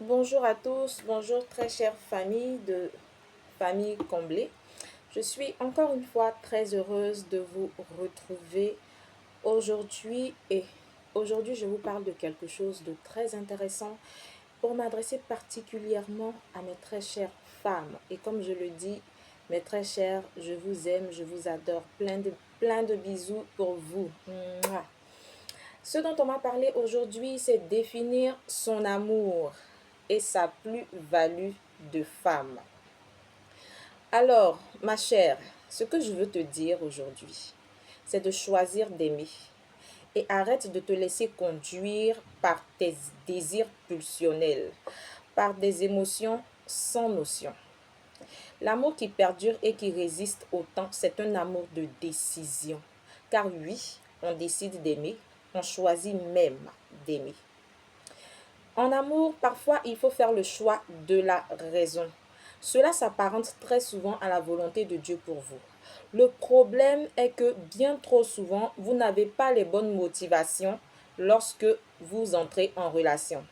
Bonjour à tous, bonjour très chère famille de Famille Comblée. Je suis encore une fois très heureuse de vous retrouver aujourd'hui et aujourd'hui je vous parle de quelque chose de très intéressant pour m'adresser particulièrement à mes très chères femmes. Et comme je le dis, mes très chères, je vous aime, je vous adore. Plein de bisous pour vous. Mouah. Ce dont on m'a parlé aujourd'hui, c'est définir son amour et sa plus-value de femme. Alors, ma chère, ce que je veux te dire aujourd'hui, c'est de choisir d'aimer et arrête de te laisser conduire par tes désirs pulsionnels, par des émotions sans notion. L'amour qui perdure et qui résiste au temps, c'est un amour de décision. Car oui, on décide d'aimer, on choisit même d'aimer. En amour, parfois, il faut faire le choix de la raison. Cela s'apparente très souvent à la volonté de Dieu pour vous. Le problème est que bien trop souvent, vous n'avez pas les bonnes motivations lorsque vous entrez en relation.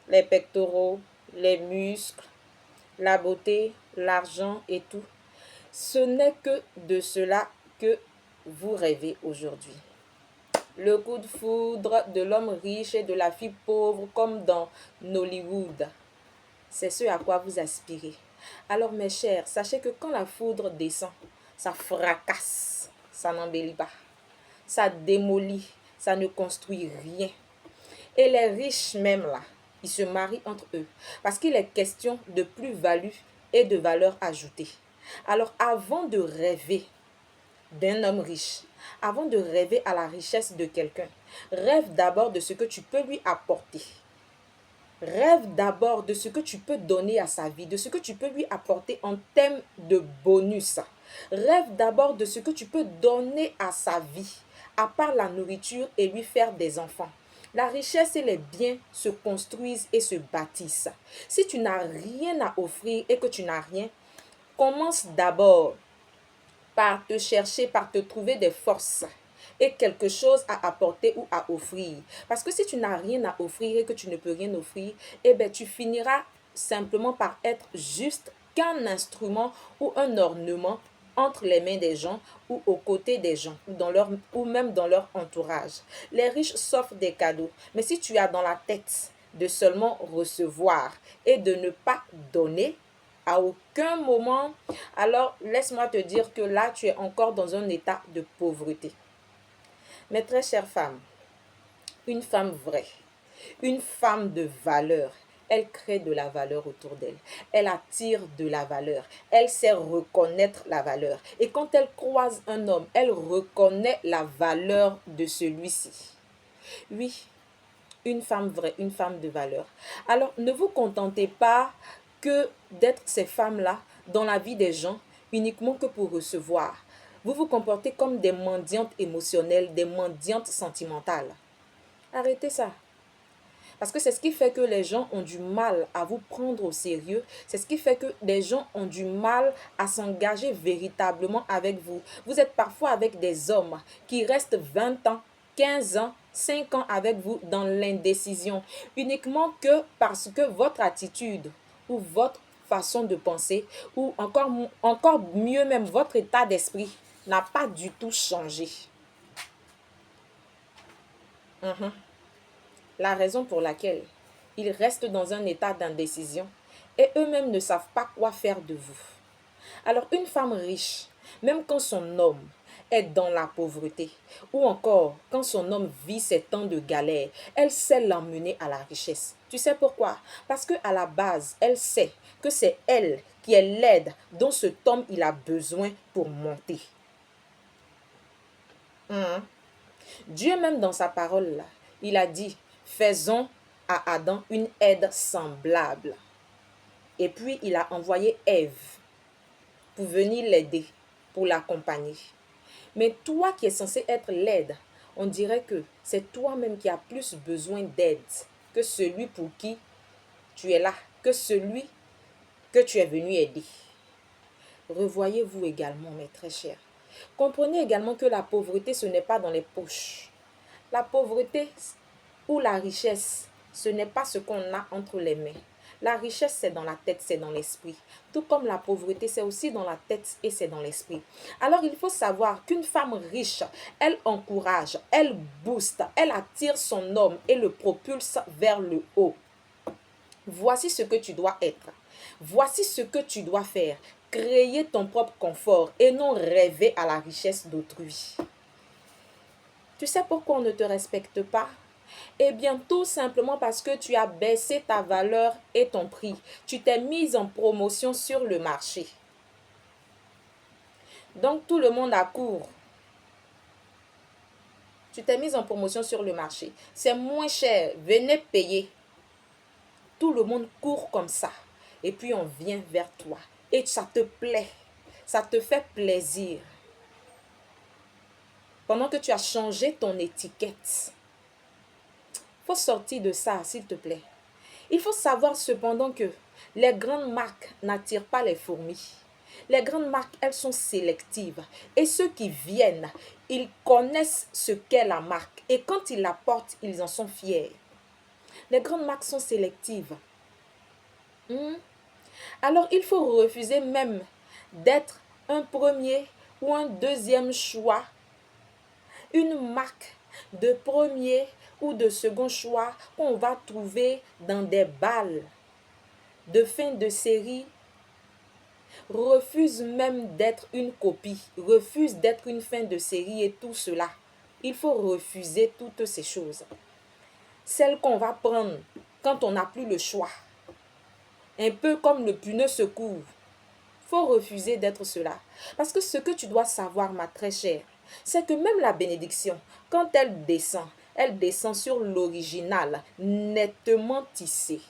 Les pectoraux, les muscles, la beauté, l'argent et tout. Ce n'est que de cela que vous rêvez aujourd'hui. Le coup de foudre de l'homme riche et de la fille pauvre comme dans Nollywood. C'est ce à quoi vous aspirez. Alors mes chers, sachez que quand la foudre descend, ça fracasse, ça n'embellit pas, ça démolit, ça ne construit rien. Et les riches même là, ils se marient entre eux parce qu'il est question de plus-value et de valeur ajoutée. Alors avant de rêver d'un homme riche, avant de rêver à la richesse de quelqu'un, rêve d'abord de ce que tu peux lui apporter. Rêve d'abord de ce que tu peux donner à sa vie, de ce que tu peux lui apporter en termes de bonus. Rêve d'abord de ce que tu peux donner à sa vie, à part la nourriture et lui faire des enfants. La richesse et les biens se construisent et se bâtissent. Si tu n'as rien à offrir et que tu n'as rien, commence d'abord par te chercher, par te trouver des forces et quelque chose à apporter ou à offrir. Parce que si tu n'as rien à offrir et que tu ne peux rien offrir, eh bien, tu finiras simplement par être juste qu'un instrument ou un ornement entre les mains des gens ou aux côtés des gens ou même dans leur entourage. Les riches s'offrent des cadeaux, mais si tu as dans la tête de seulement recevoir et de ne pas donner, à aucun moment, alors laisse-moi te dire que là, tu es encore dans un état de pauvreté. Mes très chères femmes, une femme vraie, une femme de valeur, elle crée de la valeur autour d'elle. Elle attire de la valeur. Elle sait reconnaître la valeur. Et quand elle croise un homme, elle reconnaît la valeur de celui-ci. Oui, une femme vraie, une femme de valeur. Alors, ne vous contentez pas que d'être ces femmes-là dans la vie des gens uniquement que pour recevoir. Vous vous comportez comme des mendiantes émotionnelles, des mendiantes sentimentales. Arrêtez ça. Parce que c'est ce qui fait que les gens ont du mal à vous prendre au sérieux. C'est ce qui fait que les gens ont du mal à s'engager véritablement avec vous. Vous êtes parfois avec des hommes qui restent 20 ans, 15 ans, 5 ans avec vous dans l'indécision. Uniquement que parce que votre attitude ou votre façon de penser ou encore mieux même votre état d'esprit n'a pas du tout changé. Mhm. La raison pour laquelle ils restent dans un état d'indécision et eux-mêmes ne savent pas quoi faire de vous. Alors une femme riche, même quand son homme est dans la pauvreté ou encore quand son homme vit ses temps de galère, elle sait l'emmener à la richesse. Tu sais pourquoi? Parce que à la base, elle sait que c'est elle qui est l'aide dont cet homme il a besoin pour monter. Mhm. Dieu même dans sa parole là, il a dit, faisons à Adam une aide semblable. Et puis il a envoyé Ève pour venir l'aider, pour l'accompagner. Mais toi qui es censé être l'aide, on dirait que c'est toi-même qui as plus besoin d'aide que celui pour qui tu es là, que celui que tu es venu aider. Revoyez-vous également, mes très chers. Comprenez également que la pauvreté, ce n'est pas dans les poches. La pauvreté ou la richesse, ce n'est pas ce qu'on a entre les mains. La richesse, c'est dans la tête, c'est dans l'esprit. Tout comme la pauvreté, c'est aussi dans la tête et c'est dans l'esprit. Alors, il faut savoir qu'une femme riche, elle encourage, elle booste, elle attire son homme et le propulse vers le haut. Voici ce que tu dois être. Voici ce que tu dois faire. Créer ton propre confort et non rêver à la richesse d'autrui. Tu sais pourquoi on ne te respecte pas? Eh bien, tout simplement parce que tu as baissé ta valeur et ton prix. Tu t'es mise en promotion sur le marché. Donc, tout le monde accourt. Tu t'es mise en promotion sur le marché. C'est moins cher. Venez payer. Tout le monde court comme ça. Et puis, on vient vers toi. Et ça te plaît. Ça te fait plaisir. Pendant que tu as changé ton étiquette. Il faut sortir de ça, s'il te plaît. Il faut savoir cependant que les grandes marques n'attirent pas les fourmis. Les grandes marques, elles sont sélectives. Et ceux qui viennent, ils connaissent ce qu'est la marque. Et quand ils la portent, ils en sont fiers. Les grandes marques sont sélectives. Alors, il faut refuser même d'être un premier ou un deuxième choix. Une marque de premier ou de second choix qu'on va trouver dans des balles de fin de série. Refuse même d'être une copie, refuse d'être une fin de série et tout cela. Il faut refuser toutes ces choses. Celles qu'on va prendre quand on n'a plus le choix. Un peu comme le pneu se couvre. Il faut refuser d'être cela. Parce que ce que tu dois savoir, ma très chère, c'est que même la bénédiction, quand elle descend sur l'original, nettement tissé.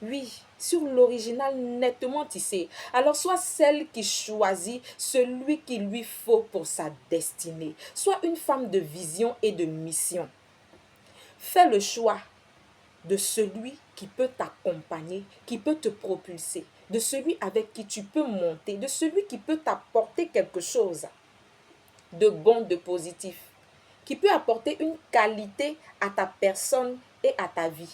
Oui, sur l'original nettement tissé. Alors, soit celle qui choisit celui qu'il lui faut pour sa destinée. Soit une femme de vision et de mission. Fais le choix de celui qui peut t'accompagner, qui peut te propulser, de celui avec qui tu peux monter, de celui qui peut t'apporter quelque chose de bon, de positif, qui peut apporter une qualité à ta personne et à ta vie.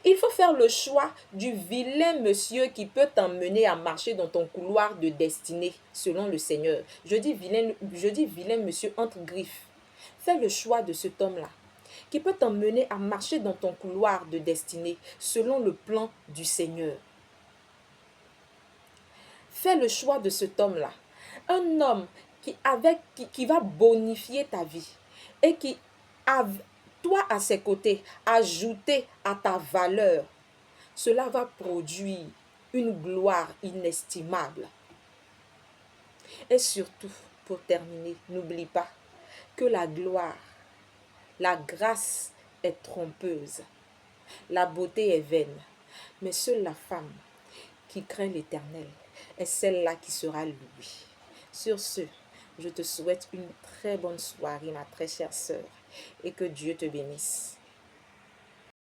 Il faut faire le choix du vilain monsieur qui peut t'emmener à marcher dans ton couloir de destinée, selon le Seigneur. Je dis vilain monsieur entre griffes. Fais le choix de cet homme-là, qui peut t'emmener à marcher dans ton couloir de destinée, selon le plan du Seigneur. Fais le choix de cet homme-là. Un homme qui va bonifier ta vie et qui, toi à ses côtés, ajouter à ta valeur. Cela va produire une gloire inestimable. Et surtout, pour terminer, n'oublie pas que la gloire, la grâce est trompeuse. La beauté est vaine. Mais seule la femme qui craint l'Éternel est celle-là qui sera louée. Sur ce, je te souhaite une très bonne soirée, ma très chère sœur, et que Dieu te bénisse.